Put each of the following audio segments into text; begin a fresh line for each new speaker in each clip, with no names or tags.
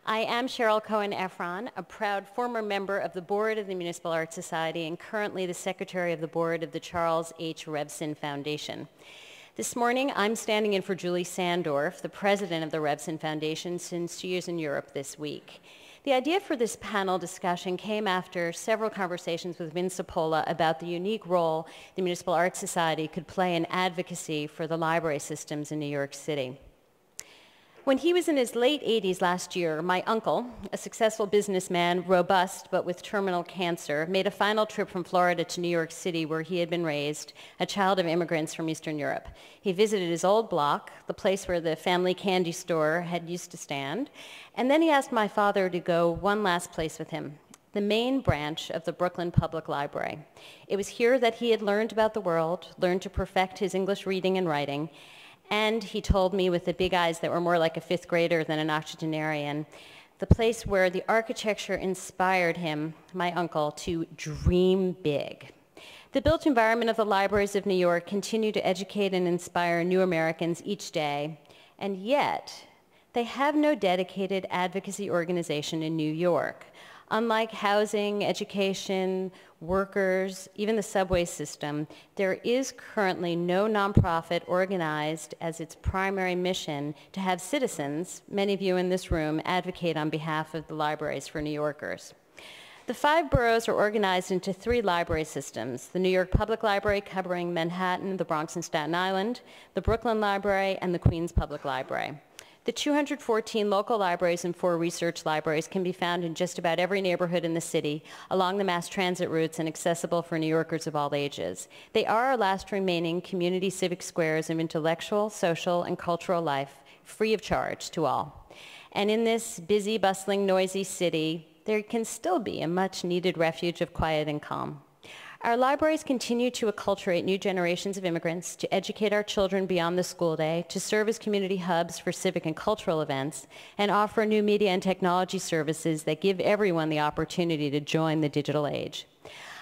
I am Cheryl Cohen-Efron, a proud former member of the board of the Municipal Art Society and currently the secretary of the board of the Charles H. Revson Foundation. This morning, I'm standing in for Julie Sandorf, the president of the Revson Foundation, since she is in Europe this week. The idea for this panel discussion came after several conversations with Vin Cipolla about the unique role the Municipal Art Society could play in advocacy for the library systems in New York City. When he was in his late 80s last year, my uncle, a successful businessman, robust but with terminal cancer, made a final trip from Florida to New York City where he had been raised, a child of immigrants from Eastern Europe. He visited his old block, the place where the family candy store had used to stand, and then he asked my father to go one last place with him, the main branch of the Brooklyn Public Library. It was here that he had learned about the world, learned to perfect his English reading and writing, and he told me with the big eyes that were more like a fifth grader than an octogenarian, the place where the architecture inspired him, my uncle, to dream big. The built environment of the libraries of New York continue to educate and inspire new Americans each day, and yet they have no dedicated advocacy organization in New York. Unlike housing, education, workers, even the subway system, there is currently no nonprofit organized as its primary mission to have citizens, many of you in this room, advocate on behalf of the libraries for New Yorkers. The 5 boroughs are organized into 3 library systems: the New York Public Library covering Manhattan, the Bronx, and Staten Island, the Brooklyn Library, and the Queens Public Library. The 214 local libraries and 4 research libraries can be found in just about every neighborhood in the city, along the mass transit routes, and accessible for New Yorkers of all ages. They are our last remaining community civic squares of intellectual, social, and cultural life, free of charge to all. And in this busy, bustling, noisy city, there can still be a much-needed refuge of quiet and calm. Our libraries continue to acculturate new generations of immigrants, to educate our children beyond the school day, to serve as community hubs for civic and cultural events, and offer new media and technology services that give everyone the opportunity to join the digital age.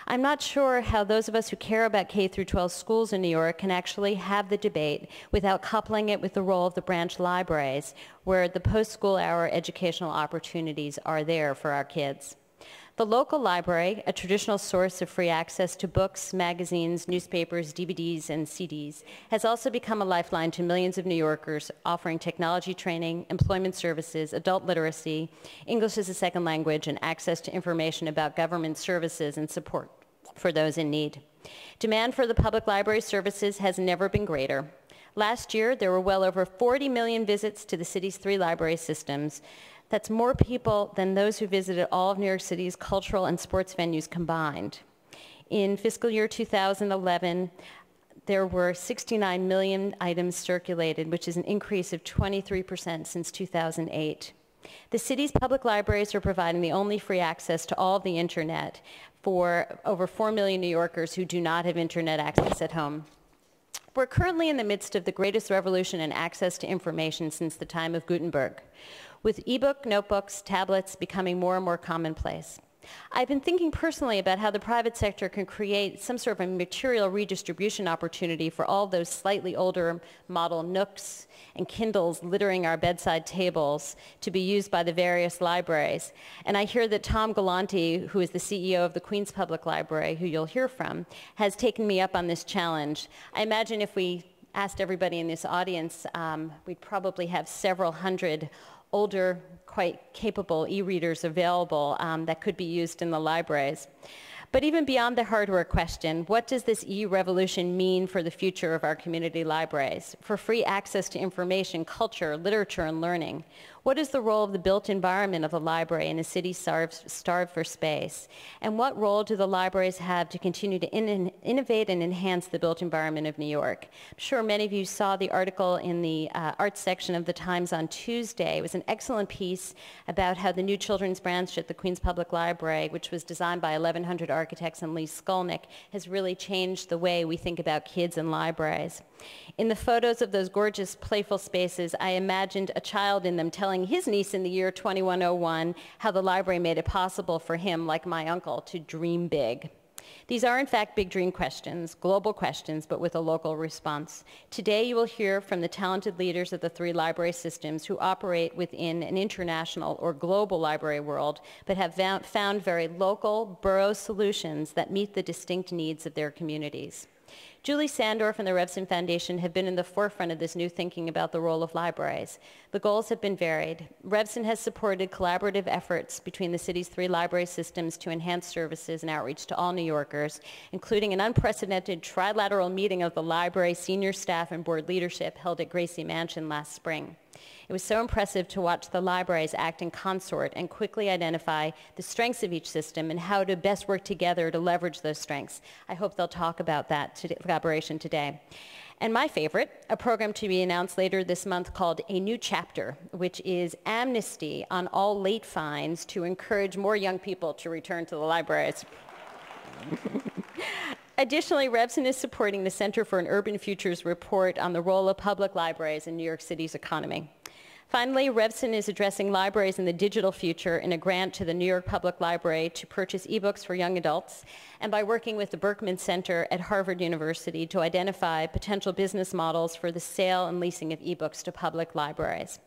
I'm not sure how those of us who care about K-12 schools in New York can actually have the debate without coupling it with the role of the branch libraries, where the post-school hour educational opportunities are there for our kids. The local library, a traditional source of free access to books, magazines, newspapers, DVDs, and CDs, has also become a lifeline to millions of New Yorkers, offering technology training, employment services, adult literacy, English as a second language, and access to information about government services and support for those in need. Demand for the public library services has never been greater. Last year, there were well over 40 million visits to the city's 3 library systems. That's more people than those who visited all of New York City's cultural and sports venues combined. In fiscal year 2011, there were 69 million items circulated, which is an increase of 23% since 2008. The city's public libraries are providing the only free access to all of the internet for over 4 million New Yorkers who do not have internet access at home. We're currently in the midst of the greatest revolution in access to information since the time of Gutenberg, with ebook, notebooks, tablets becoming more and more commonplace. I've been thinking personally about how the private sector can create some sort of a material redistribution opportunity for all those slightly older model Nooks and Kindles littering our bedside tables to be used by the various libraries. And I hear that Tom Galante, who is the CEO of the Queens Public Library, who you'll hear from, has taken me up on this challenge. I imagine if we asked everybody in this audience, we'd probably have several hundred older, quite capable e-readers available that could be used in the libraries. But even beyond the hardware question, what does this e-revolution mean for the future of our community libraries, for free access to information, culture, literature, and learning? What is the role of the built environment of the library in a city starved for space? And what role do the libraries have to continue to innovate and enhance the built environment of New York? I'm sure many of you saw the article in the arts section of the Times on Tuesday. It was an excellent piece about how the new children's branch at the Queens Public Library, which was designed by 1,100 architects and Lee Skolnick, has really changed the way we think about kids and libraries. In the photos of those gorgeous, playful spaces, I imagined a child in them telling his niece in the year 2101 how the library made it possible for him, like my uncle, to dream big. These are, in fact, big dream questions, global questions, but with a local response. Today, you will hear from the talented leaders of the 3 library systems who operate within an international or global library world, but have found very local, borough solutions that meet the distinct needs of their communities. Julie Sandorf and the Revson Foundation have been in the forefront of this new thinking about the role of libraries. The goals have been varied. Revson has supported collaborative efforts between the city's 3 library systems to enhance services and outreach to all New Yorkers, including an unprecedented trilateral meeting of the library senior staff and board leadership held at Gracie Mansion last spring. It was so impressive to watch the libraries act in consort and quickly identify the strengths of each system and how to best work together to leverage those strengths. I hope they'll talk about that collaboration today. And my favorite, a program to be announced later this month called A New Chapter, which is amnesty on all late fines to encourage more young people to return to the libraries. Additionally, Revson is supporting the Center for an Urban Futures report on the role of public libraries in New York City's economy. Finally, Revson is addressing libraries in the digital future in a grant to the New York Public Library to purchase ebooks for young adults, and by working with the Berkman Center at Harvard University to identify potential business models for the sale and leasing of ebooks to public libraries.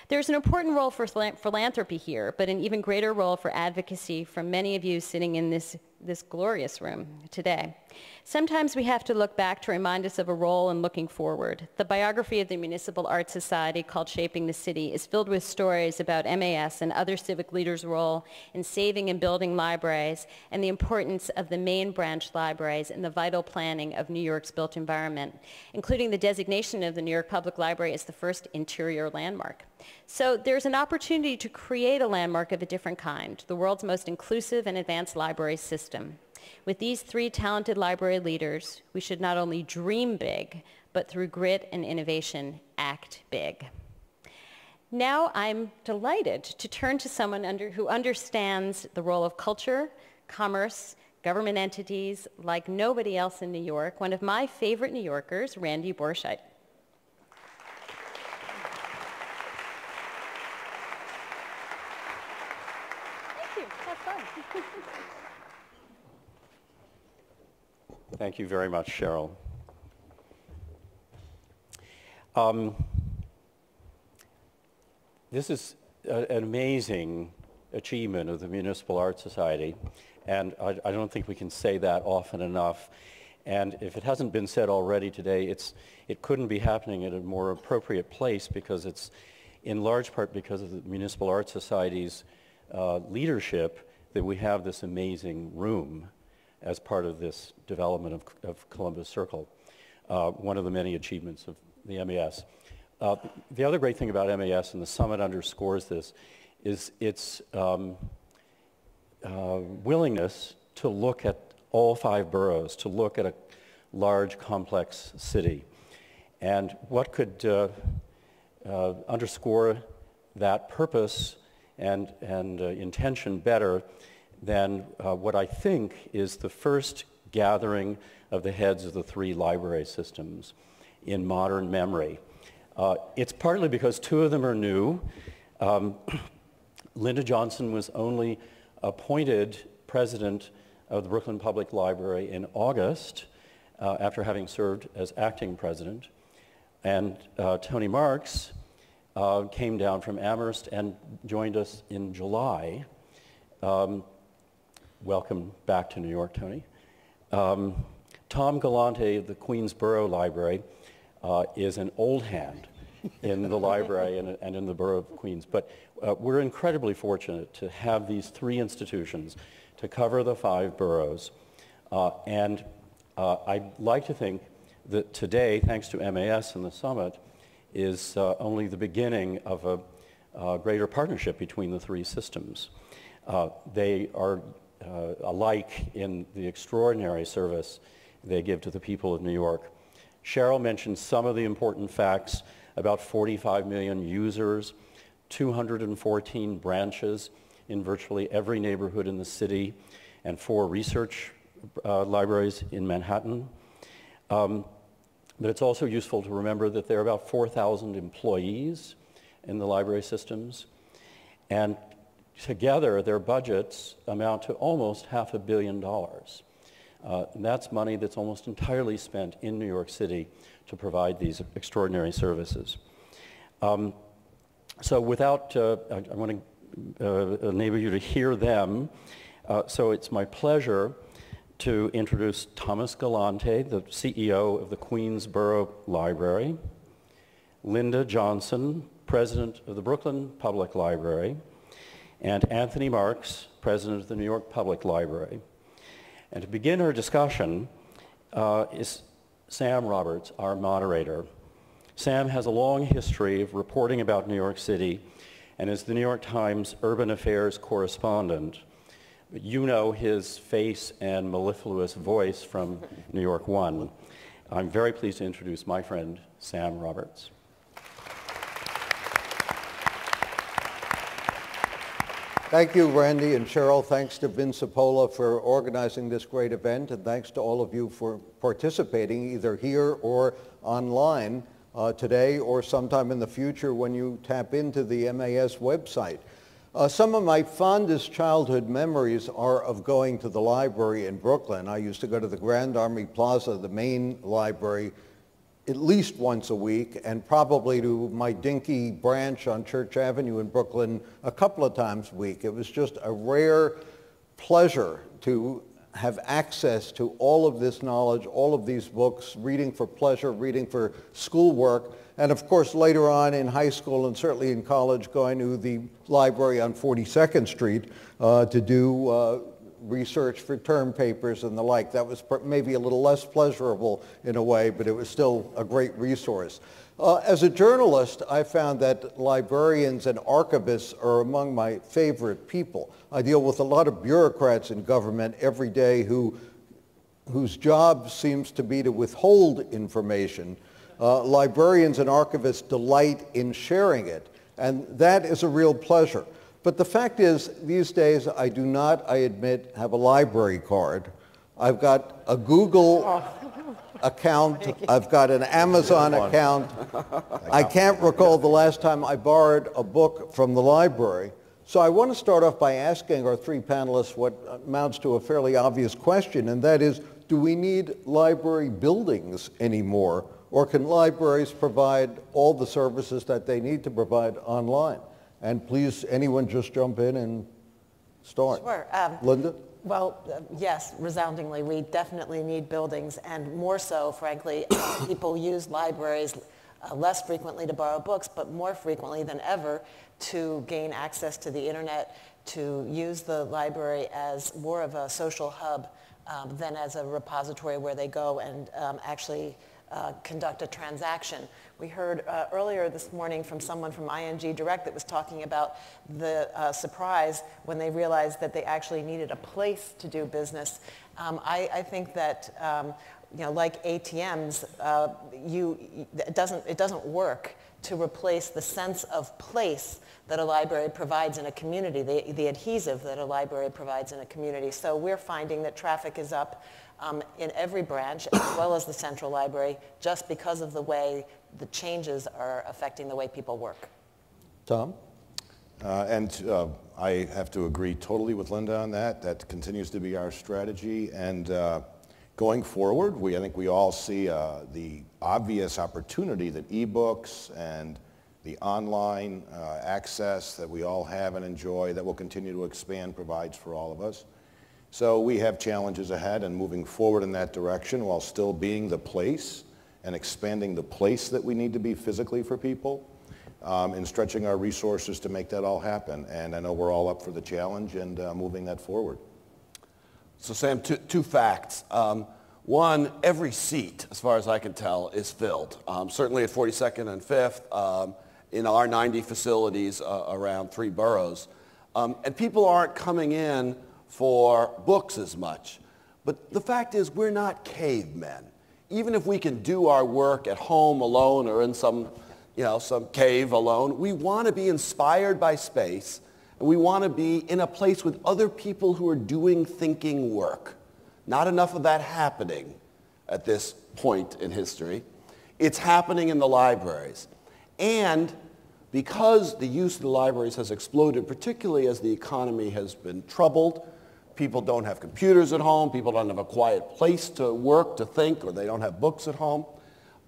There's an important role for philanthropy here, but an even greater role for advocacy from many of you sitting in this glorious room today. Sometimes we have to look back to remind us of a role in looking forward. The biography of the Municipal Art Society called Shaping the City is filled with stories about MAS and other civic leaders' role in saving and building libraries and the importance of the main branch libraries in the vital planning of New York's built environment, including the designation of the New York Public Library as the first interior landmark. So there's an opportunity to create a landmark of a different kind, the world's most inclusive and advanced library system. With these 3 talented library leaders, we should not only dream big, but through grit and innovation, act big. Now I'm delighted to turn to someone who understands the role of culture, commerce, government entities like nobody else in New York, one of my favorite New Yorkers, Randy Borscheit. Thank you. Have fun.
Thank you very much, Cheryl. This is an amazing achievement of the Municipal Art Society, and I don't think we can say that often enough. And if it hasn't been said already today, it couldn't be happening at a more appropriate place because it's in large part because of the Municipal Art Society's leadership that we have this amazing room as part of this development of Columbus Circle, one of the many achievements of the MAS. The other great thing about MAS, and the summit underscores this, is its willingness to look at all 5 boroughs, to look at a large, complex city. And what could underscore that purpose and intention better than what I think is the first gathering of the heads of the 3 library systems in modern memory. It's partly because 2 of them are new. Linda Johnson was only appointed president of the Brooklyn Public Library in August after having served as acting president. And Tony Marks came down from Amherst and joined us in July. Welcome back to New York, Tony. Tom Galante of the Queensboro Library is an old hand in the library and in the borough of Queens. But we're incredibly fortunate to have these 3 institutions to cover the 5 boroughs. And I'd like to think that today, thanks to MAS and the summit, is only the beginning of a greater partnership between the 3 systems. They are alike in the extraordinary service they give to the people of New York. Cheryl mentioned some of the important facts: about 45 million users, 214 branches in virtually every neighborhood in the city, and 4 research libraries in Manhattan. But it's also useful to remember that there are about 4,000 employees in the library systems, and together their budgets amount to almost $500 million. And that's money that's almost entirely spent in New York City to provide these extraordinary services. So without, I want to enable you to hear them. So it's my pleasure to introduce Thomas Galante, the CEO of the Queensboro Library, Linda Johnson, President of the Brooklyn Public Library, and Anthony Marks, President of the New York Public Library. And to begin our discussion is Sam Roberts, our moderator. Sam has a long history of reporting about New York City and is the New York Times Urban Affairs correspondent. You know his face and mellifluous voice from New York One. I'm very pleased to introduce my friend, Sam Roberts.
Thank you, Randy and Cheryl. Thanks to Vince Cipolla for organizing this great event, and thanks to all of you for participating either here or online today or sometime in the future when you tap into the MAS website. Some of my fondest childhood memories are of going to the library in Brooklyn. I used to go to the Grand Army Plaza, the main library, at least once a week, and probably to my dinky branch on Church Avenue in Brooklyn a couple of times a week. It was just a rare pleasure to have access to all of this knowledge, all of these books, reading for pleasure, reading for schoolwork, and of course later on in high school and certainly in college going to the library on 42nd Street to do research for term papers and the like. That was maybe a little less pleasurable in a way, but it was still a great resource. As a journalist, I found that librarians and archivists are among my favorite people. I deal with a lot of bureaucrats in government every day whose job seems to be to withhold information. Librarians and archivists delight in sharing it, and that is a real pleasure. But the fact is, these days, I do not, I admit, have a library card. I've got a Google account. I've got an Amazon account. I can't recall the last time I borrowed a book from the library. So I want to start off by asking our three panelists what amounts to a fairly obvious question, and that is, do we need library buildings anymore, or can libraries provide all the services that they need to provide online? And please, anyone just jump in and start.
Sure.
Linda?
Well, yes, resoundingly, we definitely need buildings, and more so, frankly, people use libraries less frequently to borrow books, but more frequently than ever to gain access to the internet, to use the library as more of a social hub than as a repository where they go and actually conduct a transaction. We heard earlier this morning from someone from ING Direct that was talking about the surprise when they realized that they actually needed a place to do business. I think that like ATMs, it doesn't work to replace the sense of place that a library provides in a community, the adhesive that a library provides in a community. So we're finding that traffic is up in every branch, as well as the central library, just because of the way the changes are affecting the way people work.
Tom?
I have to agree totally with Linda on that. That continues to be our strategy. And going forward, I think we all see the obvious opportunity that ebooks and the online access that we all have and enjoy that will continue to expand provides for all of us. So we have challenges ahead, and moving forward in that direction while still being the place and expanding the place that we need to be physically for people, and stretching our resources to make that all happen. And I know we're all up for the challenge and moving that forward.
So Sam, two facts. One, every seat, as far as I can tell, is filled. Certainly at 42nd and 5th, in our 90 facilities around 3 boroughs. And people aren't coming in for books as much. But the fact is, we're not cavemen. Even if we can do our work at home alone or in some cave alone, we want to be inspired by space, and we want to be in a place with other people who are doing thinking work. Not enough of that happening at this point in history. It's happening in the libraries. And because the use of the libraries has exploded, particularly as the economy has been troubled, people don't have computers at home, people don't have a quiet place to work, to think, or they don't have books at home.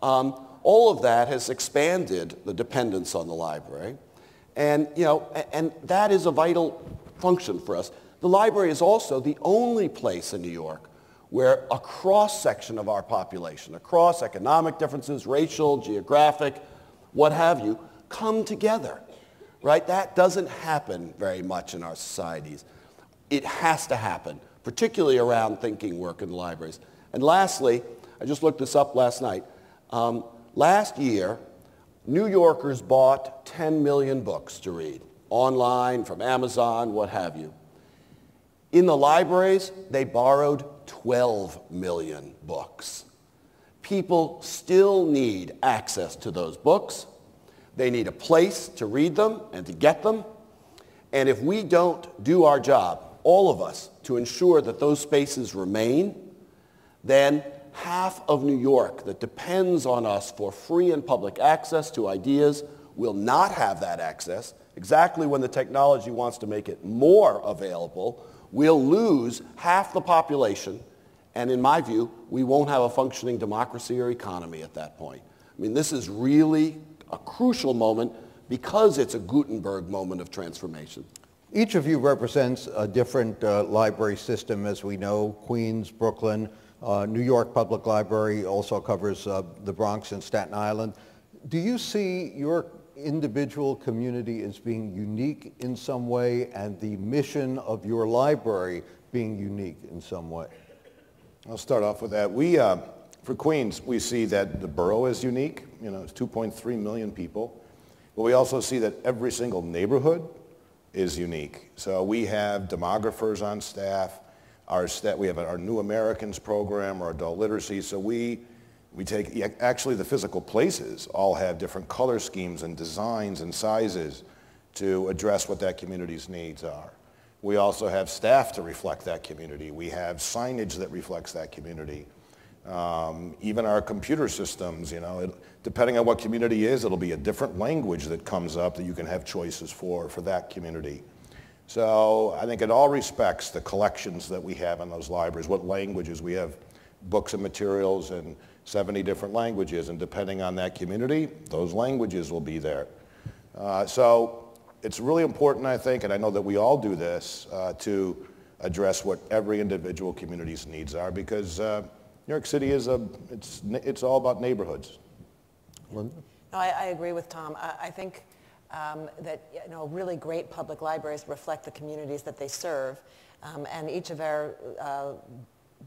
All of that has expanded the dependence on the library. And, and that is a vital function for us. The library is also the only place in New York where a cross-section of our population, across economic differences, racial, geographic, what have you, come together, right? That doesn't happen very much in our societies. It has to happen, particularly around thinking work in the libraries. And lastly, I just looked this up last night. Last year, New Yorkers bought 10 million books to read, online, from Amazon, what have you. In the libraries, they borrowed 12 million books. People still need access to those books. They need a place to read them and to get them. And if we don't do our job, all of us, to ensure that those spaces remain, then half of New York that depends on us for free and public access to ideas will not have that access. Exactly when the technology wants to make it more available, we'll lose half the population, and in my view, we won't have a functioning democracy or economy at that point. I mean, this is really a crucial moment because it's a Gutenberg moment of transformation.
Each of you represents a different library system, as we know. Queens, Brooklyn, New York Public Library also covers the Bronx and Staten Island. Do you see your individual community as being unique in some way and the mission of your library being unique in some way?
I'll start off with that. For Queens, we see that the borough is unique. It's 2.3 million people. But we also see that every single neighborhood is unique. So we have demographers on staff. We have our New Americans program, our adult literacy. So we take, actually the physical places all have different color schemes and designs and sizes to address what that community's needs are. We also have staff to reflect that community. We have signage that reflects that community. Even our computer systems, depending on what community is, it'll be a different language that comes up that you can have choices for that community. So I think it all respects the collections that we have in those libraries, what languages. We have books and materials in 70 different languages, and depending on that community, those languages will be there. So it's really important, I think, and I know that we all do this, to address what every individual community's needs are, because New York City it's all about neighborhoods.
Linda?
No, I agree with Tom. I think that really great public libraries reflect the communities that they serve, and each of our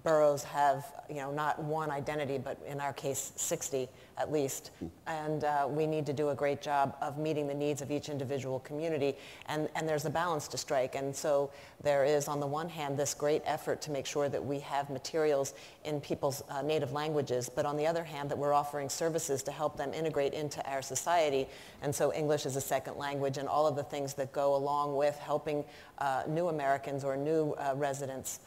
boroughs have not one identity, but in our case 60 at least, and we need to do a great job of meeting the needs of each individual community, and there's a balance to strike. And so there is, on the one hand, this great effort to make sure that we have materials in people's native languages, but on the other hand, that we're offering services to help them integrate into our society. And so English is a second language, and all of the things that go along with helping new Americans or new residents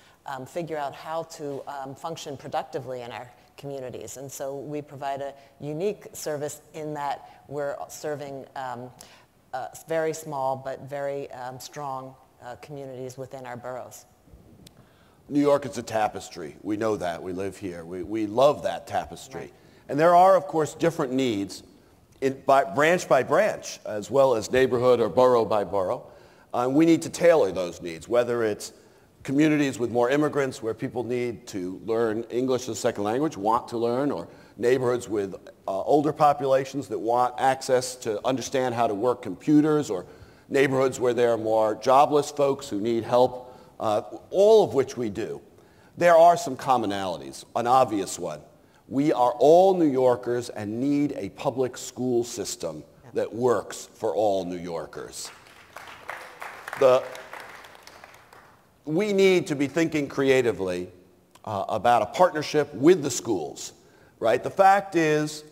figure out how to function productively in our communities. And so we provide a unique service in that we're serving very small but very strong communities within our boroughs.
New York is a tapestry. We know that. We live here. We love that tapestry. Right. And there are, of course, different needs branch by branch, as well as neighborhood or borough by borough. We need to tailor those needs, whether it's communities with more immigrants where people need to learn English as a second language, want to learn, or neighborhoods with older populations that want access to understand how to work computers, or neighborhoods where there are more jobless folks who need help, all of which we do. There are some commonalities. An obvious one. We are all New Yorkers and need a public school system that works for all New Yorkers. We need to be thinking creatively about a partnership with the schools, right? The fact is,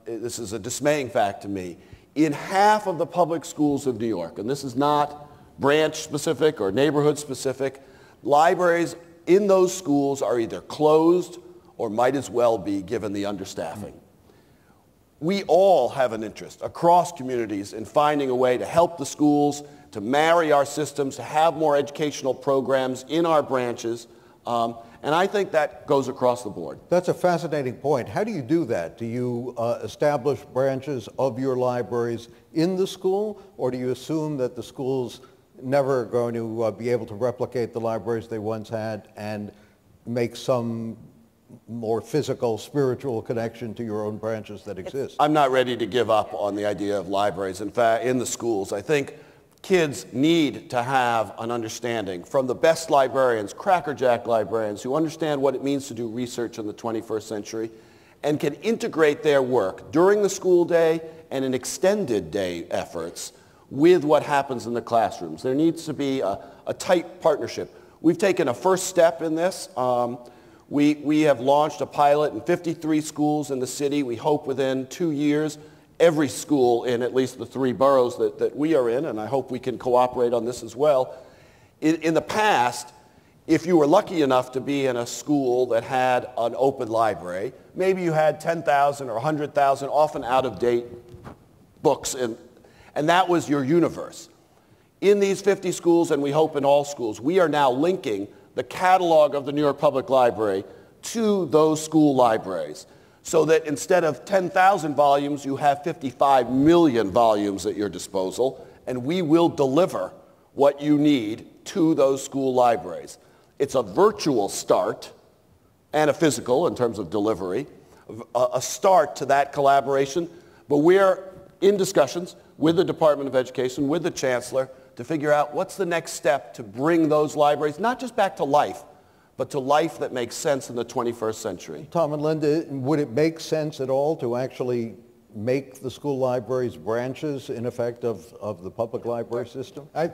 this is a dismaying fact to me, in half of the public schools of New York, and this is not branch-specific or neighborhood-specific, libraries in those schools are either closed or might as well be given the understaffing. we all have an interest across communities in finding a way to help the schools, to marry our systems, to have more educational programs in our branches. And I think that goes across the board.
That's a fascinating point. How do you do that? Do you establish branches of your libraries in the school, or do you assume that the schools never are going to be able to replicate the libraries they once had and make some more physical, spiritual connection to your own branches that exist?
I'm not ready to give up on the idea of libraries. In fact, in the schools, I think kids need to have an understanding from the best librarians, crackerjack librarians, who understand what it means to do research in the 21st century and can integrate their work during the school day and in extended day efforts with what happens in the classrooms. There needs to be a tight partnership. We've taken a first step in this. We have launched a pilot in 53 schools in the city. We hope within 2 years every school in at least the 3 boroughs that we are in, and I hope we can cooperate on this as well. In the past, if you were lucky enough to be in a school that had an open library, maybe you had 10,000 or 100,000 often out-of-date books, and that was your universe. In these 50 schools, and we hope in all schools, we are now linking the catalog of the New York Public Library to those school libraries, so that instead of 10,000 volumes, you have 55 million volumes at your disposal, and we will deliver what you need to those school libraries. It's a virtual start and a physical in terms of delivery, a start to that collaboration, but we're in discussions with the Department of Education, with the Chancellor, to figure out what's the next step to bring those libraries, not just back to life, but to life that makes sense in the 21st century.
Tom and Linda, would it make sense at all to actually make the school libraries branches, in effect, of the public library system?
I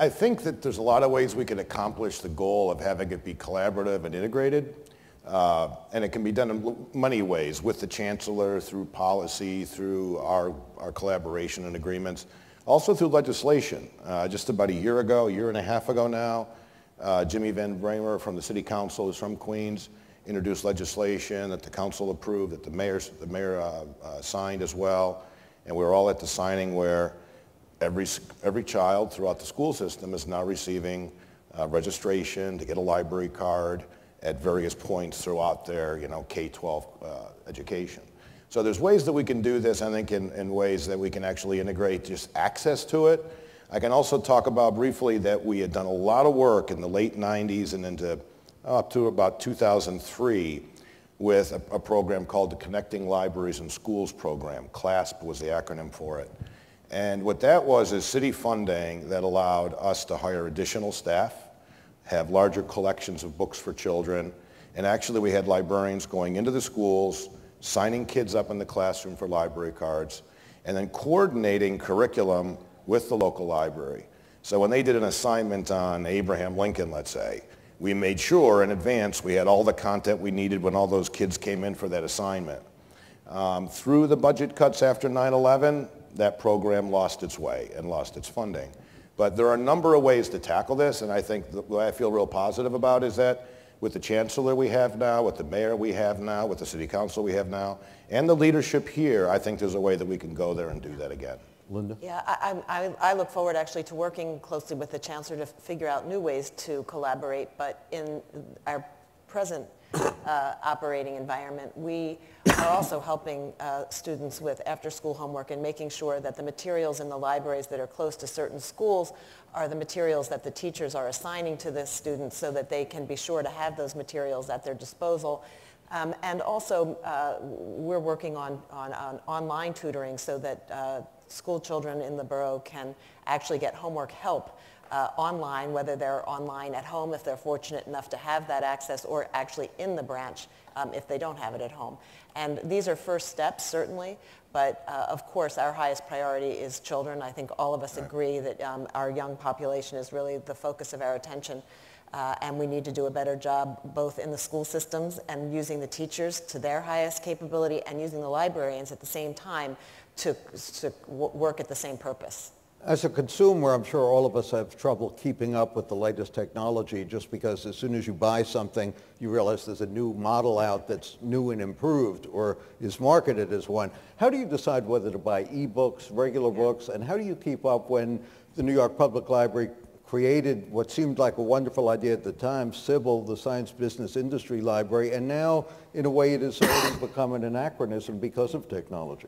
think that there's a lot of ways we can accomplish the goal of having it be collaborative and integrated. And it can be done in many ways, with the Chancellor, through policy, through our collaboration and agreements, also through legislation. Just about a year and a half ago now, Jimmy Van Bramer from the City Council, who's from Queens, introduced legislation that the council approved, that the mayor signed as well, and we were all at the signing where every child throughout the school system is now receiving registration to get a library card at various points throughout their K-12 education. So there's ways that we can do this, I think, in ways that we can actually integrate just access to it. I can also talk about briefly that we had done a lot of work in the late 90s and into up to about 2003 with a program called the Connecting Libraries and Schools program. CLASP was the acronym for it. And what that was is city funding that allowed us to hire additional staff, have larger collections of books for children, and actually we had librarians going into the schools, signing kids up in the classroom for library cards, and then coordinating curriculum with the local library. So when they did an assignment on Abraham Lincoln, let's say, we made sure in advance we had all the content we needed when all those kids came in for that assignment. Through the budget cuts after 9/11, that program lost its way and lost its funding. But there are a number of ways to tackle this, and I think what I feel real positive about is that with the Chancellor we have now, with the Mayor we have now, with the City Council we have now, and the leadership here, I think there's a way that we can go there and do that again.
Linda?
Yeah, I look forward actually to working closely with the Chancellor to figure out new ways to collaborate, but in our present operating environment, we are also helping students with after-school homework and making sure that the materials in the libraries that are close to certain schools are the materials that the teachers are assigning to the students so that they can be sure to have those materials at their disposal. And also, we're working on online tutoring so that school children in the borough can actually get homework help online, whether they're online at home if they're fortunate enough to have that access, or actually in the branch if they don't have it at home. And these are first steps, certainly, but of course our highest priority is children. I think all of us agree that our young population is really the focus of our attention. And we need to do a better job both in the school systems and using the teachers to their highest capability and using the librarians at the same time to work at the same purpose.
As a consumer, I'm sure all of us have trouble keeping up with the latest technology just because as soon as you buy something, you realize there's a new model out that's new and improved or is marketed as one. How do you decide whether to buy e-books, regular books, and how do you keep up when the New York Public Library created what seemed like a wonderful idea at the time, SIBL, the Science Business Industry Library, and now, in a way, it has already become an anachronism because of technology?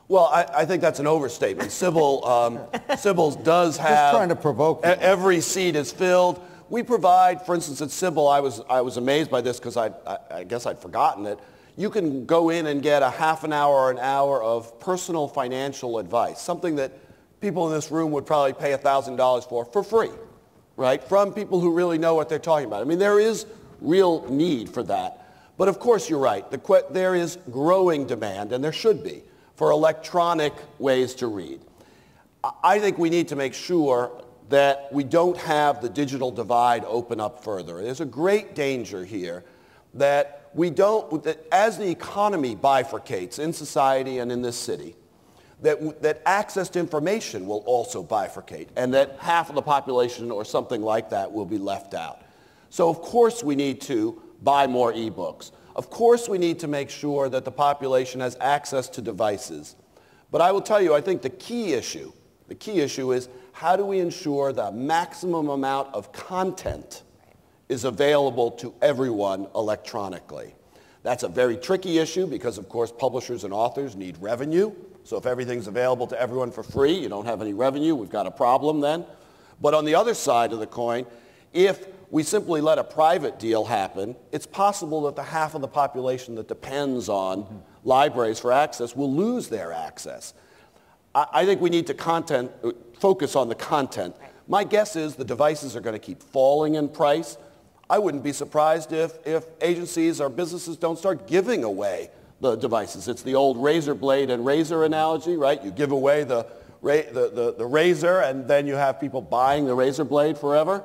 Well, I think that's an overstatement. SIBL does have...
Just trying to provoke you.
Every seat is filled. We provide, for instance, at SIBL, I was amazed by this because I guess I'd forgotten it. You can go in and get a half an hour or an hour of personal financial advice, something that people in this room would probably pay $1,000 for free, right? From people who really know what they're talking about. I mean, there is real need for that. But of course, you're right. There is growing demand, and there should be, for electronic ways to read. I think we need to make sure that we don't have the digital divide open up further. There's a great danger here that as the economy bifurcates in society and in this city, that access to information will also bifurcate, and that half of the population or something like that will be left out. So of course we need to buy more e-books. Of course we need to make sure that the population has access to devices. But I will tell you, I think the key issue is how do we ensure the maximum amount of content is available to everyone electronically? That's a very tricky issue because, of course, publishers and authors need revenue. So if everything's available to everyone for free, you don't have any revenue, we've got a problem then. But on the other side of the coin, if we simply let a private deal happen, it's possible that the half of the population that depends on libraries for access will lose their access. I think we need to focus on the content. My guess is the devices are going to keep falling in price. I wouldn't be surprised if agencies or businesses don't start giving away the devices. It's the old razor blade and razor analogy, right? You give away the razor and then you have people buying the razor blade forever.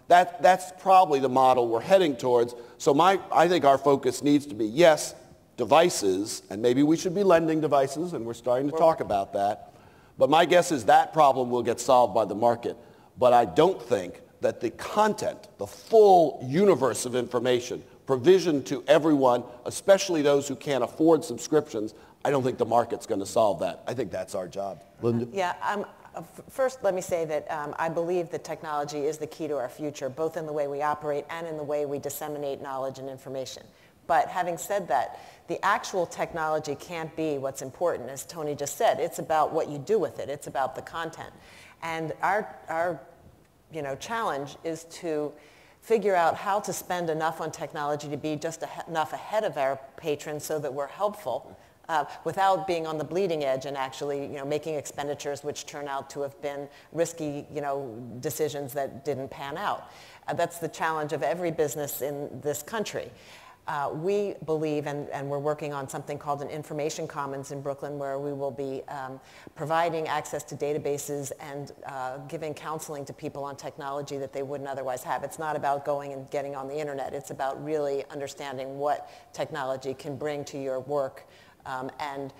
That's probably the model we're heading towards. So I think our focus needs to be, yes, devices, and maybe we should be lending devices, and we're starting to talk about that. But my guess is that problem will get solved by the market. But I don't think that the content, the full universe of information, provision to everyone, especially those who can't afford subscriptions, I don't think the market's going to solve that. I think that's our job.
Linda?
Yeah, first let me say that I believe that technology is the key to our future, both in the way we operate and in the way we disseminate knowledge and information. But having said that, the actual technology can't be what's important, as Tony just said. It's about what you do with it. It's about the content. And our challenge is to figure out how to spend enough on technology to be just enough ahead of our patrons so that we're helpful without being on the bleeding edge and actually making expenditures which turn out to have been risky decisions that didn't pan out. That's the challenge of every business in this country. We believe, and we're working on something called an information commons in Brooklyn, where we will be providing access to databases and giving counseling to people on technology that they wouldn't otherwise have. It's not about going and getting on the internet. It's about really understanding what technology can bring to your work, and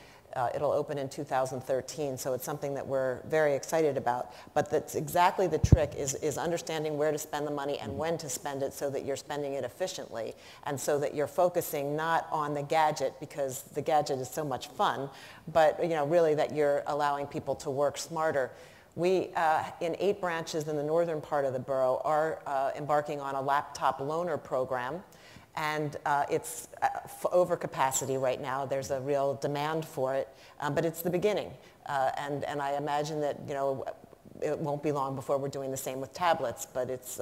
it'll open in 2013, so it's something that we're very excited about. But that's exactly the trick, is understanding where to spend the money and when to spend it so that you're spending it efficiently, and so that you're focusing not on the gadget, because the gadget is so much fun, but really that you're allowing people to work smarter. We, in 8 branches in the northern part of the borough, are embarking on a laptop loaner program. And it's over capacity right now. There's a real demand for it, but it's the beginning. And I imagine that it won't be long before we're doing the same with tablets. But it's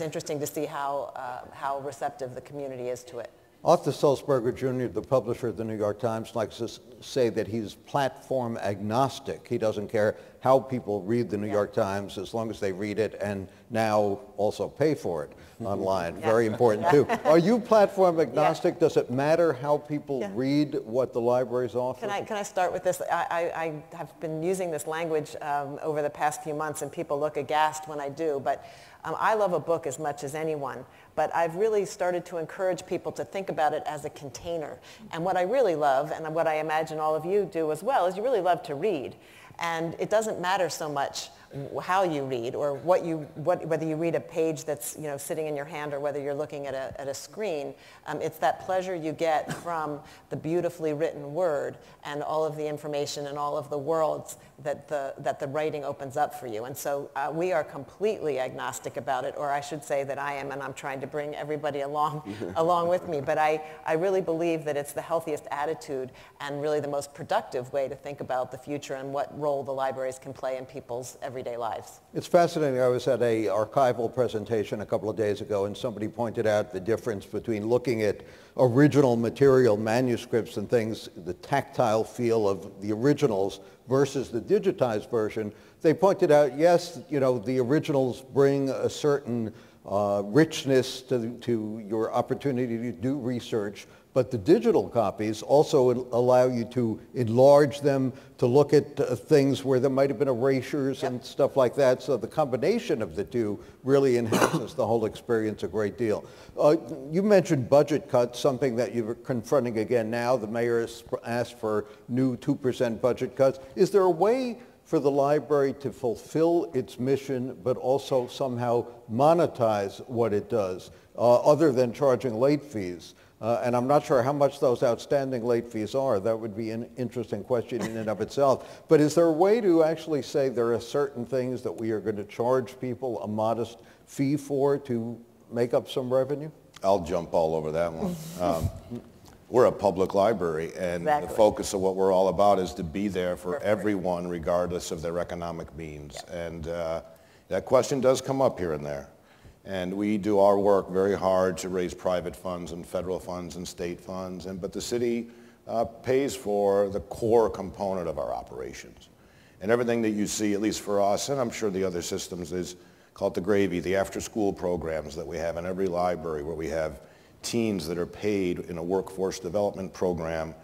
interesting to see how receptive the community is to it.
Arthur Sulzberger Jr., the publisher of the New York Times, likes to say that he's platform agnostic. He doesn't care how people read the New York Times as long as they read it and now also pay for it online. Very important too. Are you platform agnostic? Does it matter how people read what the libraries offer?
Can I start with this? I have been using this language over the past few months, and people look aghast when I do, but I love a book as much as anyone, but I've really started to encourage people to think about it as a container. And what I really love, and what I imagine all of you do as well, is you really love to read. And it doesn't matter so much how you read or whether you read a page that's sitting in your hand or whether you're looking at a screen. It's that pleasure you get from the beautifully written word and all of the information and all of the worlds that the writing opens up for you. And so we are completely agnostic about it, or I should say that I am, and I'm trying to bring everybody along with me. But I really believe that it's the healthiest attitude and really the most productive way to think about the future and what role the libraries can play in people's everyday lives.
It's fascinating. I was at a archival presentation a couple of days ago, and somebody pointed out the difference between looking at original material, manuscripts and things, the tactile feel of the originals versus the digitized version. They pointed out, yes, the originals bring a certain richness to your opportunity to do research, but the digital copies also allow you to enlarge them, to look at things where there might have been erasures and stuff like that. So the combination of the two really enhances the whole experience a great deal. You mentioned budget cuts, something that you're confronting again now. The mayor has asked for new 2% budget cuts. Is there a way for the library to fulfill its mission but also somehow monetize what it does, other than charging late fees? And I'm not sure how much those outstanding late fees are. That would be an interesting question in and of itself. But is there a way to actually say there are certain things that we are going to charge people a modest fee for to make up some revenue?
I'll jump all over that one. We're a public library, and the focus of what we're all about is to be there for everyone, regardless of their economic means. And that question does come up here and there. And we do our work very hard to raise private funds and federal funds and state funds, but the city pays for the core component of our operations. And everything that you see, at least for us, and I'm sure the other systems, is called the gravy, the after-school programs that we have in every library, where we have teens that are paid in a workforce development program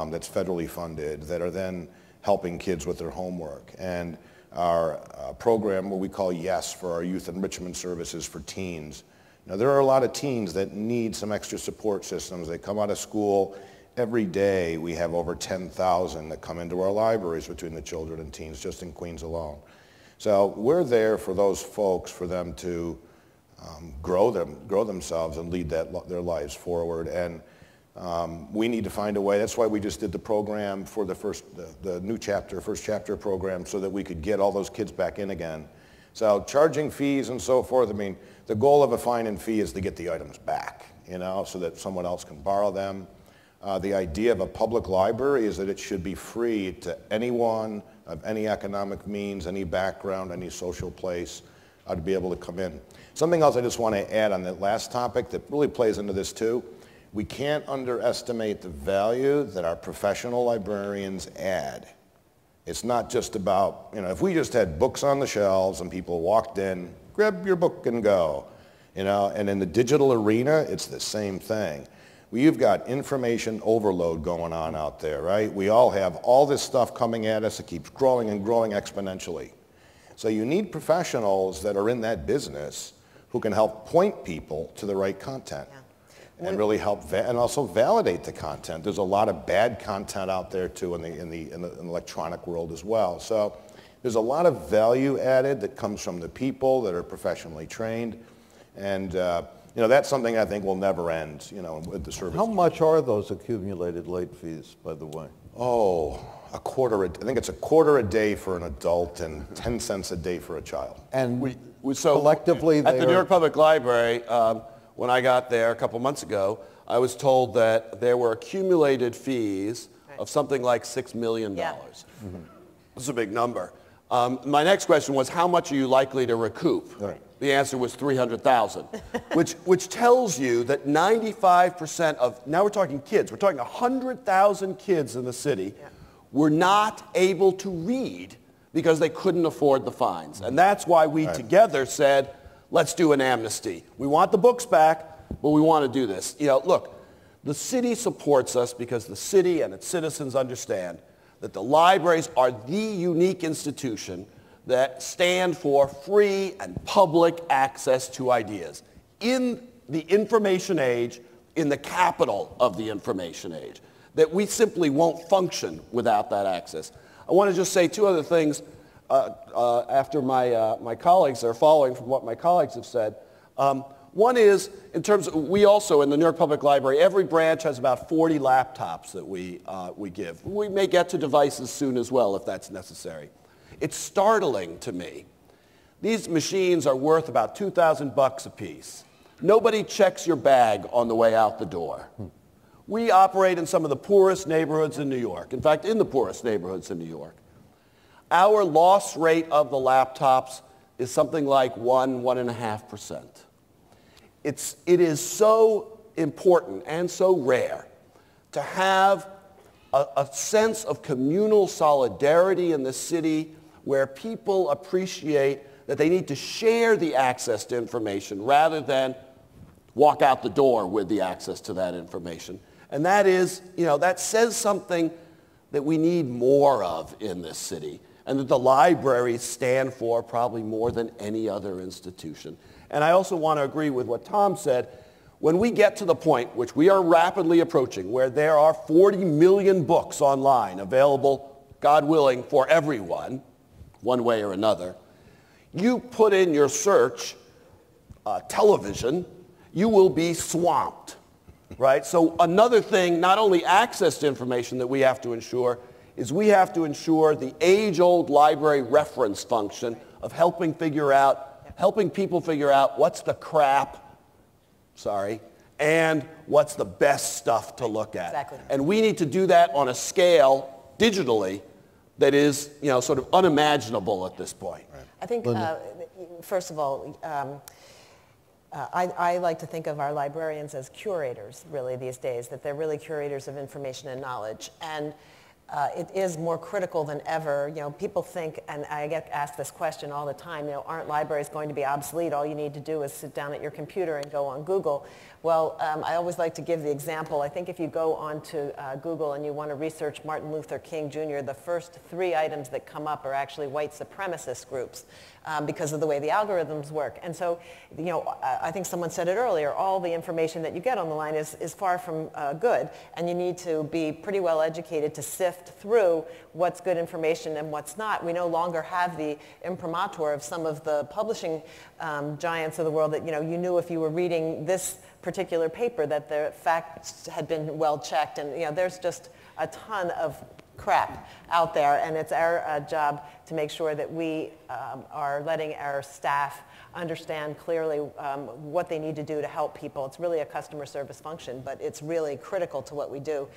that's federally funded, that are then helping kids with their homework. And our program, what we call YES, for our youth enrichment services for teens. Now, there are a lot of teens that need some extra support systems. They come out of school. Every day we have over 10,000 that come into our libraries between the children and teens, just in Queens alone. So we're there for those folks, for them to grow themselves and lead their lives forward. And we need to find a way. That's why we just did the program for the new chapter, first chapter program, so that we could get all those kids back in again. So charging fees and so forth, I mean, the goal of a fine and fee is to get the items back, so that someone else can borrow them. The idea of a public library is that it should be free to anyone of any economic means, any background, any social place, to be able to come in. Something else I just want to add on that last topic that really plays into this too. We can't underestimate the value that our professional librarians add. It's not just about, if we just had books on the shelves and people walked in, grab your book and go, and in the digital arena, it's the same thing. You've got information overload going on out there, right? We all have all this stuff coming at us. It keeps growing and growing exponentially. So you need professionals that are in that business who can help point people to the right content. And really help and also validate the content. There's a lot of bad content out there too in the electronic world as well. So there's a lot of value added that comes from the people that are professionally trained, and that's something I think will never end. With the service.
How much are those accumulated late fees, by the way?
Oh, I think it's $0.25 a day for an adult and 10 cents a day for a child.
And
so
collectively,
at the New York Public Library. When I got there a couple months ago, I was told that there were accumulated fees of something like $6 million.
Yeah.
Mm-hmm. That's a big number. My next question was, how much are you likely to recoup?
Right.
The answer was $300,000, which tells you that 95% of, now we're talking kids, we're talking 100,000 kids in the city, were not able to read because they couldn't afford the fines. And that's why we together said, let's do an amnesty. We want the books back, but we want to do this. Look, the city supports us because the city and its citizens understand that the libraries are the unique institution that stand for free and public access to ideas in the information age, in the capital of the information age, that we simply won't function without that access. I want to just say two other things after my colleagues are following from what my colleagues have said. One is, in terms of, we also, in the New York Public Library, every branch has about 40 laptops that we give. We may get to devices soon as well if that's necessary. It's startling to me. These machines are worth about $2,000 a piece. Nobody checks your bag on the way out the door. We operate in some of the poorest neighborhoods in New York. In fact, in the poorest neighborhoods in New York. Our loss rate of the laptops is something like 1.5%. It is so important and so rare to have a sense of communal solidarity in the city where people appreciate that they need to share the access to information rather than walk out the door with the access to that information. And that is, that says something that we need more of in this city, and that the libraries stand for probably more than any other institution. And I also want to agree with what Tom said. When we get to the point, which we are rapidly approaching, where there are 40 million books online available, God willing, for everyone, one way or another, you put in your search television, you will be swamped, right? So another thing, not only access to information that we have to ensure, is we have to ensure the age-old library reference function of helping people figure out what's the crap, and what's the best stuff to look at.
Exactly.
And we need to do that on a scale, digitally, that is, sort of unimaginable at this point. Right.
I think, first of all, I like to think of our librarians as curators, really, these days, that they're really curators of information and knowledge. And it is more critical than ever. People think, and I get asked this question all the time, aren't libraries going to be obsolete? All you need to do is sit down at your computer and go on Google. Well, I always like to give the example. I think if you go onto Google and you want to research Martin Luther King Jr., the first 3 items that come up are actually white supremacist groups because of the way the algorithms work. And so, I think someone said it earlier, all the information that you get on the line is far from good, and you need to be pretty well educated to sift through what's good information and what's not. We no longer have the imprimatur of some of the publishing giants of the world that, you knew if you were reading this particular paper that the facts had been well checked, and there's just a ton of crap out there, and it's our job to make sure that we are letting our staff understand clearly what they need to do to help people. It's really a customer service function, but it's really critical to what we do.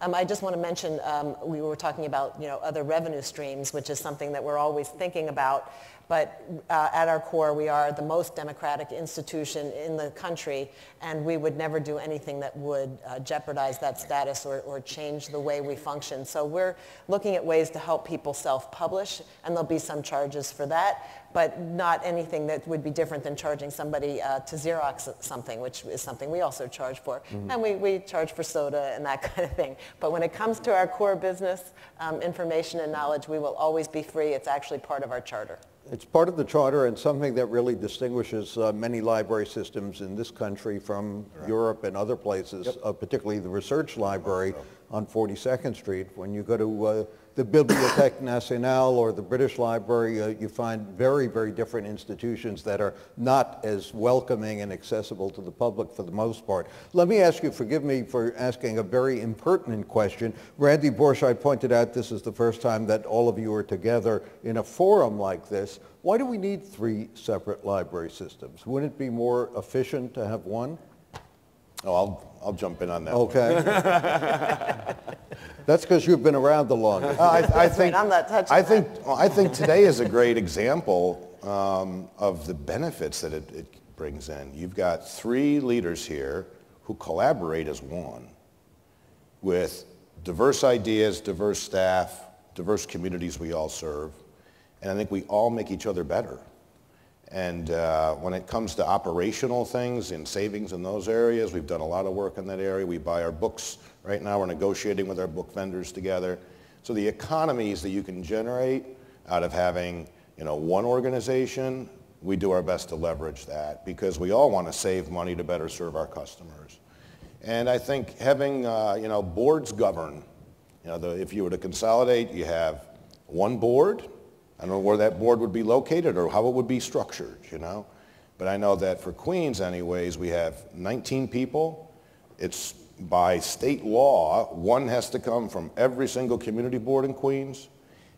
I just want to mention, we were talking about other revenue streams, which is something that we're always thinking about. But at our core, we are the most democratic institution in the country, and we would never do anything that would jeopardize that status or change the way we function. So we're looking at ways to help people self-publish, and there'll be some charges for that, but not anything that would be different than charging somebody to Xerox something, which is something we also charge for. Mm-hmm. And we charge for soda and that kind of thing. But when it comes to our core business, information and knowledge, we will always be free. It's actually part of our charter.
It's part of the charter and something that really distinguishes many library systems in this country from Europe and other places, particularly the research library on 42nd Street. When you go to the Bibliothèque Nationale or the British Library, you find very, very different institutions that are not as welcoming and accessible to the public for the most part. Let me ask you, forgive me for asking a very impertinent question. Randy Borsch, I pointed out this is the first time that all of you are together in a forum like this. Why do we need 3 separate library systems? Wouldn't it be more efficient to have one?
Oh, I'll jump in on that.
Okay. That's because you've been around the longest.
I think
I'm not touching that.
I think today is a great example of the benefits that it brings in. You've got 3 leaders here who collaborate as one with diverse ideas, diverse staff, diverse communities we all serve, and I think we all make each other better. And when it comes to operational things and savings in those areas, we've done a lot of work in that area. We buy our books. Right now we're negotiating with our book vendors together. So the economies that you can generate out of having one organization, we do our best to leverage that because we all want to save money to better serve our customers. And I think having boards govern, if you were to consolidate, you have one board. I don't know where that board would be located or how it would be structured, you know. But I know that for Queens anyways, we have 19 people. It's by state law, one has to come from every single community board in Queens.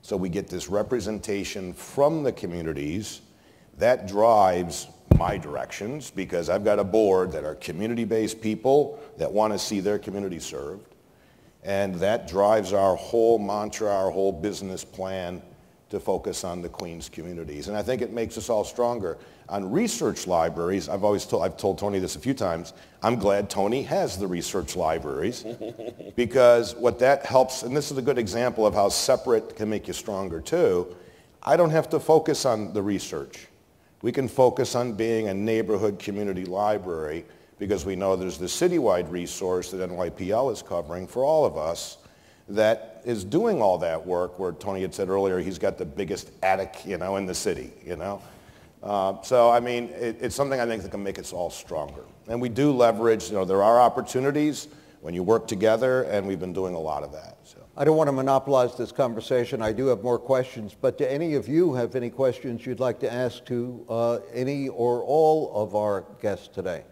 So we get this representation from the communities. That drives my directions because I've got a board that are community-based people that want to see their community served. And that drives our whole mantra, our whole business plan to focus on the Queens communities. And I think it makes us all stronger. On research libraries, I've told Tony this a few times, I'm glad Tony has the research libraries because what that helps, and this is a good example of how separate can make you stronger too, I don't have to focus on the research. We can focus on being a neighborhood community library because we know there's the citywide resource that NYPL is covering for all of us that is doing all that work where Tony had said earlier he's got the biggest attic, you know, in the city, you know. So, I mean, it's something I think that can make us all stronger. And we do leverage, you know, there are opportunities when you work together, and we've been doing a lot of that. So.
I don't want to monopolize this conversation. I do have more questions, but do any of you have any questions you'd like to ask to any or all of our guests today?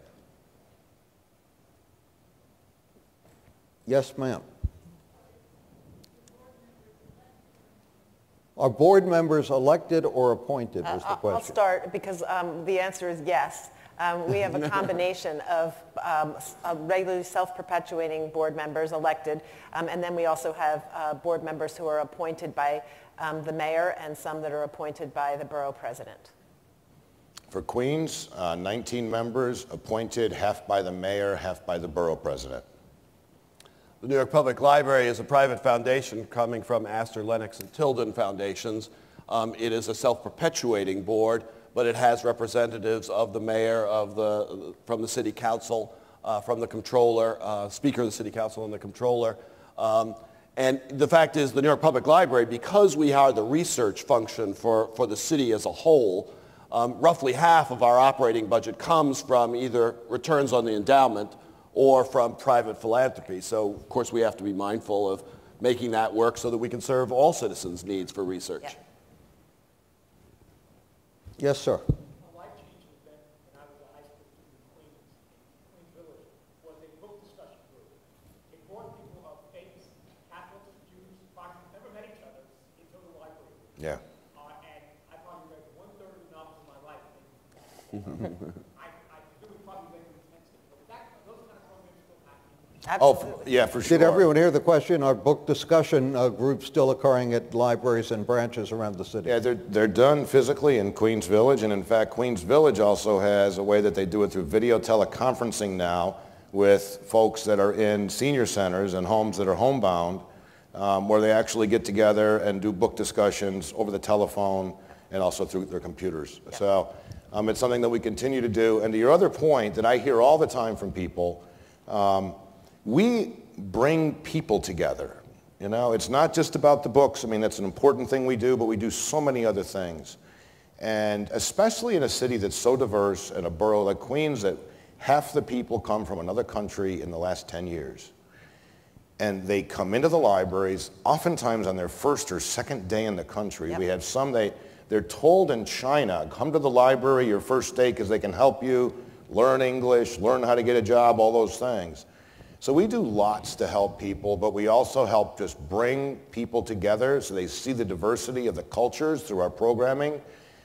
Yes, ma'am. Are board members elected or appointed is the question.
I'll start because the answer is yes. We have a combination of regularly self-perpetuating board members elected, and then we also have board members who are appointed by the mayor and some that are appointed by the borough president.
For Queens, 19 members appointed, half by the mayor, half by the borough president.
The New York Public Library is a private foundation coming from Astor, Lennox, and Tilden foundations. It is a self-perpetuating board, but it has representatives of the mayor, from the city council, from the comptroller, speaker of the city council and the comptroller. And the fact is the New York Public Library, because we are the research function for the city as a whole, roughly half of our operating budget comes from either returns on the endowment or from private philanthropy. So, of course, we have to be mindful of making that work so that we can serve all citizens' needs for research.
Yeah.
Yes, sir.
A life-changing event when I was a high school student in Queens Village, was a book discussion group. It brought people of faiths, Catholics, Jews, Protestants, never met each other, into the library.
Yeah.
And I probably read 1/3 of the novels in my life. I really probably read them intensely. But those kind of programs still happen.
Absolutely.
Oh, yeah, for sure.
Did everyone hear the question? Are book discussion groups still occurring at libraries and branches around the city?
Yeah, they're done physically in Queens Village, and in fact, Queens Village also has a way that they do it through video teleconferencing now with folks that are in senior centers and homes that are homebound, where they actually get together and do book discussions over the telephone and also through their computers. Yeah. So it's something that we continue to do. And to your other point that I hear all the time from people, we bring people together. You know, it's not just about the books. I mean, that's an important thing we do, but we do so many other things. And especially in a city that's so diverse, and a borough like Queens, that half the people come from another country in the last 10 years. And they come into the libraries, oftentimes on their first or second day in the country. Yep. We have some, they're told in China, come to the library your first day because they can help you learn English, learn how to get a job, all those things. So we do lots to help people, but we also help just bring people together so they see the diversity of the cultures through our programming.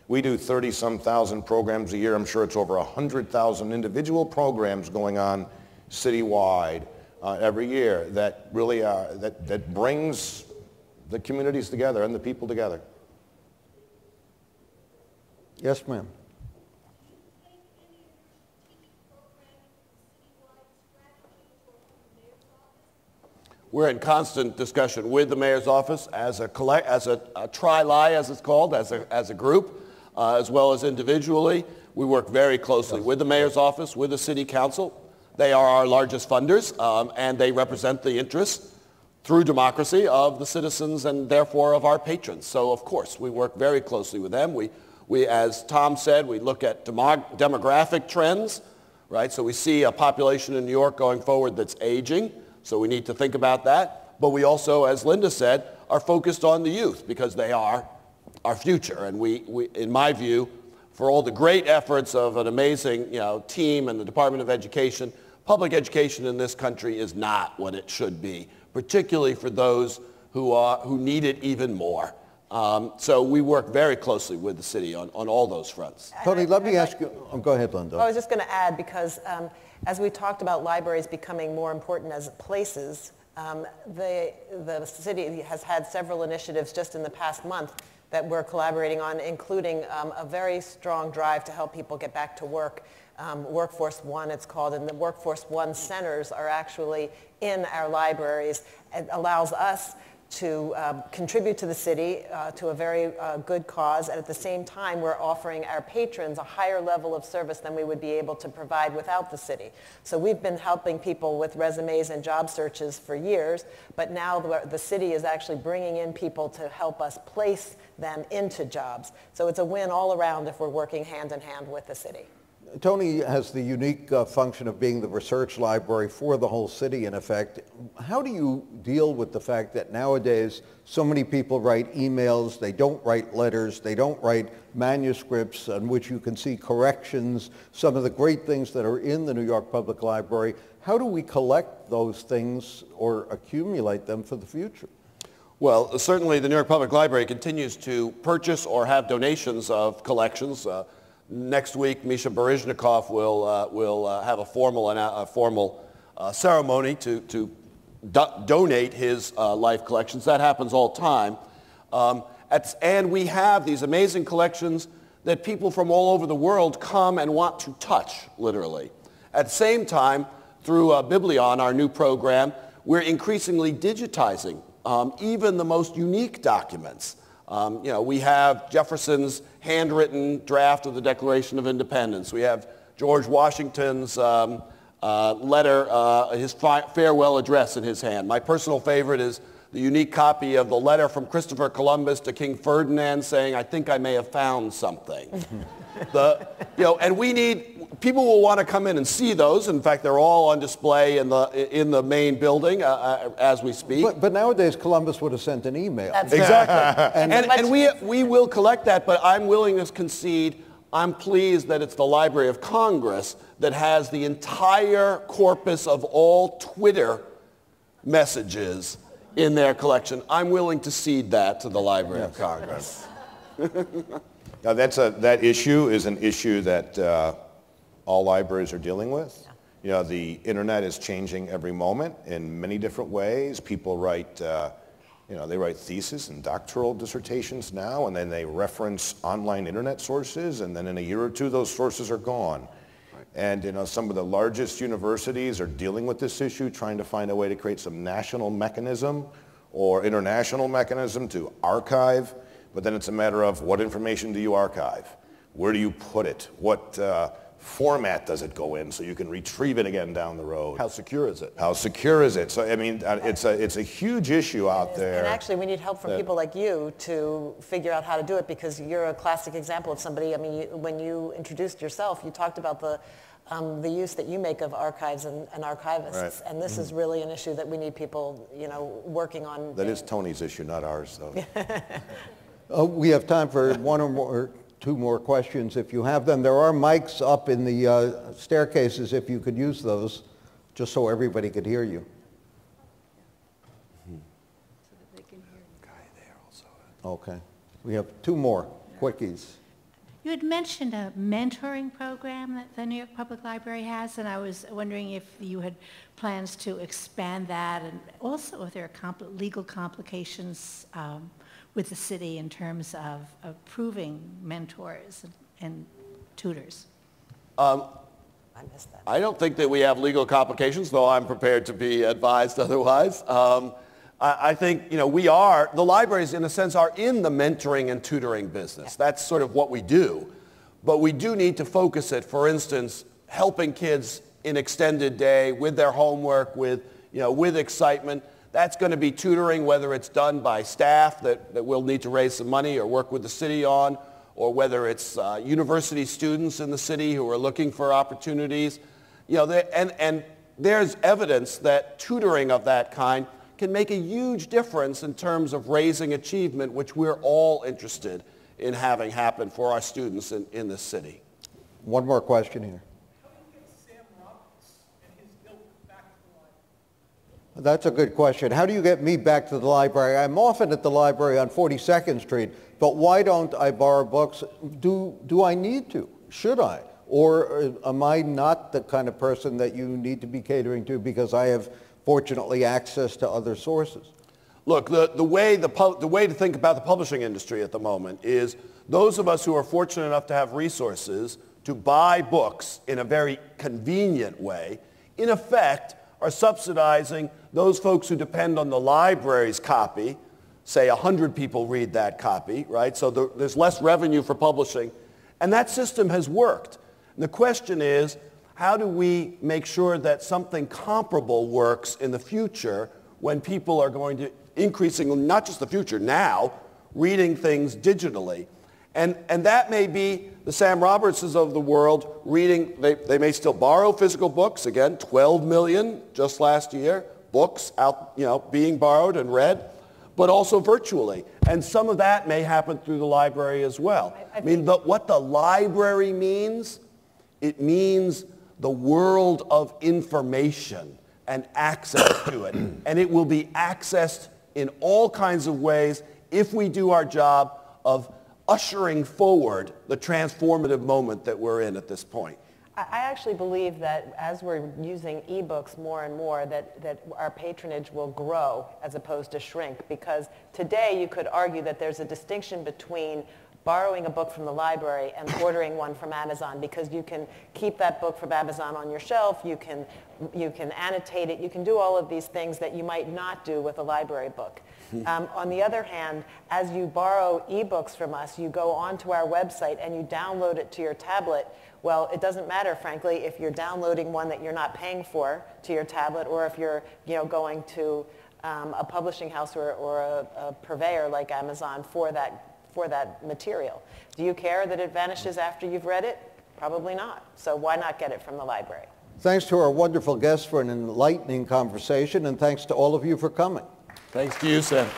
We do 30-some thousand programs a year. I'm sure it's over 100,000 individual programs going on citywide every year that really that brings the communities together and the people together.
Yes, ma'am.
We're in constant discussion with the mayor's office as a tri-li, as it's called, as a group, as well as individually. We work very closely with the mayor's office, with the city council. They are our largest funders, and they represent the interests through democracy of the citizens and therefore of our patrons. So, of course, we work very closely with them. We, as Tom said, we look at demographic trends, right? So we see a population in New York going forward that's aging. So we need to think about that. But we also, as Linda said, are focused on the youth because they are our future. And we in my view, for all the great efforts of an amazing team and the Department of Education, public education in this country is not what it should be, particularly for those who need it even more. So we work very closely with the city on all those fronts.
Tony, let me ask you, go ahead, Linda.
I was just going to add, because as we talked about libraries becoming more important as places, the city has had several initiatives just in the past month that we're collaborating on, including a very strong drive to help people get back to work. Workforce One, it's called, and the Workforce One centers are actually in our libraries. It allows us to contribute to the city to a very good cause, and at the same time we're offering our patrons a higher level of service than we would be able to provide without the city. So we've been helping people with resumes and job searches for years, but now the city is actually bringing in people to help us place them into jobs. So it's a win all around if we're working hand in hand with the city.
Tony has the unique function of being the research library for the whole city, in effect. How do you deal with the fact that nowadays so many people write emails, they don't write letters, they don't write manuscripts on which you can see corrections, some of the great things that are in the New York Public Library? How do we collect those things or accumulate them for the future?
Well, certainly the New York Public Library continues to purchase or have donations of collections. Next week, Misha Baryshnikov will have a formal ceremony to donate his life collections. That happens all the time. And we have these amazing collections that people from all over the world come and want to touch, literally. At the same time, through Biblion, our new program, we're increasingly digitizing even the most unique documents. We have Jefferson's handwritten draft of the Declaration of Independence. We have George Washington's letter, his farewell address in his hand. My personal favorite is the unique copy of the letter from Christopher Columbus to King Ferdinand saying, "I think I may have found something." And we need, people will want to come in and see those. In fact, they're all on display in the main building as we speak.
But nowadays, Columbus would have sent an email.
That's
exactly. and we will collect that, but I'm willing to concede, I'm pleased that it's the Library of Congress that has the entire corpus of all Twitter messages in their collection. I'm willing to cede that to the Library of Congress.
Now that issue is an issue that all libraries are dealing with. The internet is changing every moment in many different ways. People write, they write theses and doctoral dissertations now, and then they reference online internet sources, and then in a year or two, those sources are gone. And some of the largest universities are dealing with this issue, trying to find a way to create some national mechanism or international mechanism to archive. But then it's a matter of what information do you archive? Where do you put it? What format does it go in so you can retrieve it again down the road?
How secure is it?
How secure is it? So I mean, it's a huge issue out there.
And actually, we need help from people like you to figure out how to do it, because you're a classic example of somebody. I mean, when you introduced yourself, you talked about the use that you make of archives and archivists,
right.
And this is really an issue that we need people, working on.
That is Tony's issue, not ours, though.
We have time for one or two more questions if you have them. There are mics up in the staircases if you could use those, just so everybody could hear you.
So that they can hear you.
Guy there also.
Okay. We have two more quickies.
You had mentioned a mentoring program that the New York Public Library has, and I was wondering if you had plans to expand that, and also if there are legal complications with the city in terms of approving mentors and tutors.
I missed that.
I don't think that we have legal complications, though I'm prepared to be advised otherwise. I think, the libraries in a sense are in the mentoring and tutoring business. That's sort of what we do. But we do need to focus it, for instance, helping kids in extended day with their homework, with excitement. That's going to be tutoring, whether it's done by staff that will need to raise some money or work with the city on, or whether it's university students in the city who are looking for opportunities. And there's evidence that tutoring of that kind can make a huge difference in terms of raising achievement, which we're all interested in having happen for our students in this city.
One more question here. That's a good question. How do you get me back to the library? I'm often at the library on 42nd Street, but why don't I borrow books? Do I need to? Should I? Or am I not the kind of person that you need to be catering to because I have, fortunately, access to other sources?
Look, the way to think about the publishing industry at the moment is those of us who are fortunate enough to have resources to buy books in a very convenient way, in effect, are subsidizing those folks who depend on the library's copy. Say 100 people read that copy, right? So there's less revenue for publishing. And that system has worked. And the question is, how do we make sure that something comparable works in the future when people are going to increasingly, not just the future, now, reading things digitally? And that may be the Sam Robertses of the world reading, they may still borrow physical books, again, 12 million just last year, books out, being borrowed and read, but also virtually. And some of that may happen through the library as well. I mean, what the library means, it means the world of information and access to it. And it will be accessed in all kinds of ways if we do our job of ushering forward the transformative moment that we're in at this point.
I actually believe that as we're using ebooks more and more, that our patronage will grow as opposed to shrink, because today you could argue that there's a distinction between borrowing a book from the library and ordering one from Amazon, because you can keep that book from Amazon on your shelf, you can annotate it, you can do all of these things that you might not do with a library book. On the other hand, as you borrow ebooks from us, you go onto our website and you download it to your tablet. Well, it doesn't matter, frankly, if you're downloading one that you're not paying for to your tablet, or if you're going to a publishing house or a purveyor like Amazon for that material. Do you care that it vanishes after you've read it? Probably not. So why not get it from the library?
Thanks to our wonderful guests for an enlightening conversation, and thanks to all of you for coming.
Thanks to you, Sam.